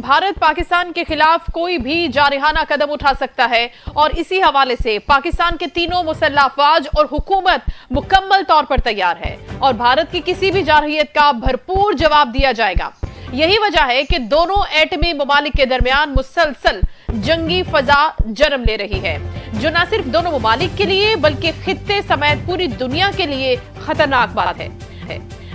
भारत पाकिस्तान के खिलाफ कोई भी जारहाना कदम उठा सकता है और इसी हवाले से पाकिस्तान के तीनों मुसल्लह अफवाज और हुकूमत मुकम्मल तौर पर तैयार है और भारत की किसी भी जारहियत का भरपूर जवाब दिया जाएगा। यही वजह है कि दोनों एटमी ममालिक के दरमियान मुसलसल जंगी फजा जन्म ले रही है, जो न सिर्फ दोनों ममालिक के लिए बल्कि खित्ते समेत पूरी दुनिया के लिए खतरनाक बात है।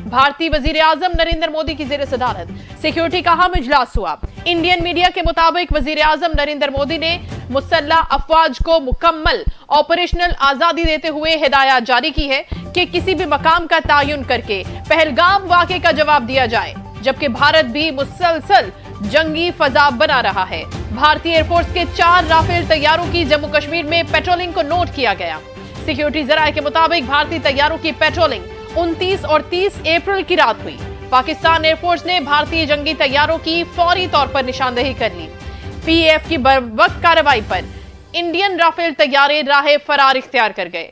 भारतीय वजीर आजम नरेंद्र मोदी की ज़ेर सदारत सिक्योरिटी का अहम इजलास हुआ। इंडियन मीडिया के मुताबिक वजीर आजम नरेंद्र मोदी ने मुसल्लह अफवाज को मुकम्मल ऑपरेशनल आजादी देते हुए हिदायत जारी की है कि किसी भी मकाम का तयन करके पहलगाम वाक़े का जवाब दिया जाए, जबकि भारत भी मुसलसल जंगी फजा बना रहा है। भारतीय एयरफोर्स के 4 राफेल तैयारों की जम्मू कश्मीर में पेट्रोलिंग को नोट किया गया। सिक्योरिटी जराये के मुताबिक भारतीय तैयारों की पेट्रोलिंग 29 और 30 अप्रैल की रात हुई। पाकिस्तान एयरफोर्स ने भारतीय जंगी तैयारों की फौरी तौर पर निशानदेही कर ली। पीएफ की बरवक्त कार्रवाई पर इंडियन राफेल तैयारे राह फरार इख्तियार कर गए।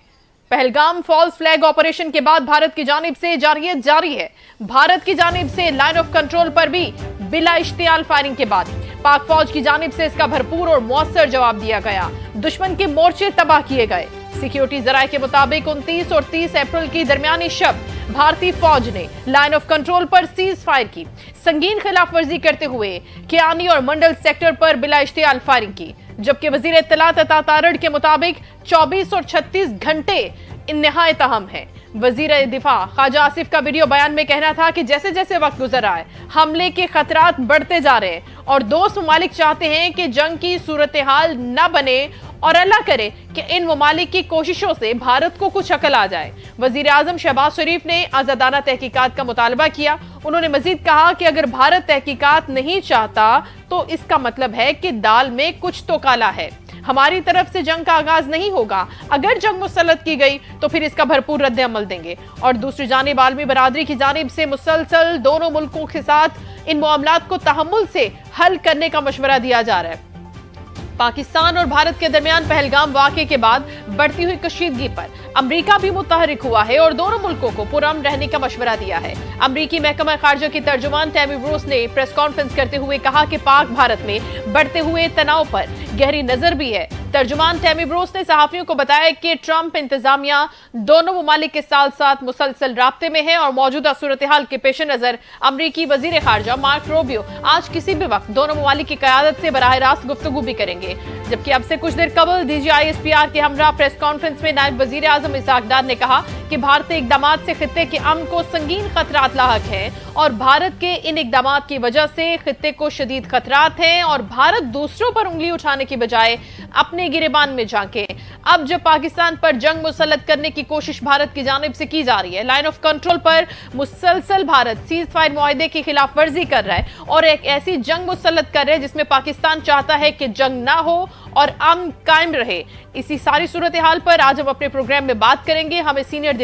पहलगाम फॉल्स फ्लैग ऑपरेशन के बाद भारत की जानिब से जारहियत जारी है। भारत की जानिब से लाइन ऑफ कंट्रोल पर भी बिला इश्तियाल फायरिंग के बाद पाक फौज की जानिब से इसका भरपूर और मौसर जवाब दिया गया। दुश्मन के मोर्चे तबाह किए गए। सिक्योरिटी जराये के मुताबिक 29 और 30 अप्रैल की दरमियानी शब भारतीय फौज ने लाइन ऑफ कंट्रोल पर सीज फायर की, संगीन खिलाफ वर्जी करते हुए कियानी और मंडल सेक्टर पर बिला इश्तियाल फायरिंग की, जबकि वजीर इत्तलात अता तारड़ के मुताबिक 24 और 36 घंटे निहायत अहम है। वजीर दिफा ख्वाजा आसिफ का वीडियो बयान में कहना था कि जैसे जैसे वक्त गुजर रहा है हमले के खतरात बढ़ते जा रहे हैं और दोस्त ममालिक चाहते हैं कि जंग की सूरत हाल न बने और अल्लाह करे कि इन ममालिक की कोशिशों से भारत को कुछ अकल आ जाए। वजीर आजम शहबाज शरीफ ने आजादाना तहकीकात का मुतालबा किया। उन्होंने मजीद कहा कि अगर भारत तहकीकात नहीं चाहता तो इसका मतलब है कि दाल में कुछ तो काला है। हमारी तरफ से जंग का आगाज नहीं होगा। अगर जंग मुसल्लत की गई तो फिर इसका भरपूर रद्द अमल देंगे। और दूसरी जानिब आलमी बरादरी की जानिब से मुसलसल दोनों मुल्कों के साथ इन मामलात को तहम्मुल से हल करने का मशवरा दिया जा रहा है। पाकिस्तान और भारत के दरमियान पहलगाम वाक़े के बाद बढ़ती हुई कशीदगी पर अमरीका भी मुतहरिक हुआ है और दोनों मुल्कों को पुरअमन रहने का मशवरा दिया है। अमरीकी महकमा खारजा की तर्जुमान टैमी ब्रूस ने प्रेस कॉन्फ्रेंस करते हुए कहा कि पाक भारत में बढ़ते हुए तनाव पर गहरी नजर भी है। तर्जुमान टैमी ब्रूस ने सहाफियों को बताया कि ट्रंप इंतजामिया दोनों ममालिक के साथ साथ मुसलसल राब्ते में है और मौजूदा सूरत हाल के पेश नजर अमरीकी वजीर खारजा मार्क रूबियो आज किसी भी वक्त दोनों ममालिक की क़यादत से बराह रास्त गुफ्तगू भी करेंगे। जबकि अब से कुछ देर कबल DGISPR के हमरा प्रेस कॉन्फ्रेंस में नायब वजीर आजम इसहाक डार ने कहा कि भारतीय इक़दामात से खित्ते के अमन को संगीन खतरात लाहक हैं और भारत के इन इक़दामात की वजह से खित्ते को शदीद खतरात हैं और भारत दूसरों पर उंगली उठाने की बजाय अपने गिरेबान में झांके। अब जब पाकिस्तान पर जंग मुसल्लत करने की कोशिश भारत की जानिब से की जा रही है, लाइन ऑफ कंट्रोल पर मुसलसल भारत सीज फायर मुआहदे की खिलाफ वर्जी कर रहा है और एक ऐसी जंग मुसल्लत कर रहा है जिसमें पाकिस्तान चाहता है कि जंग ना हो और अमन कायम रहे। इसी सारी सूरत हाल पर आज हम अपने प्रोग्राम में बात करेंगे। हमें सीनियर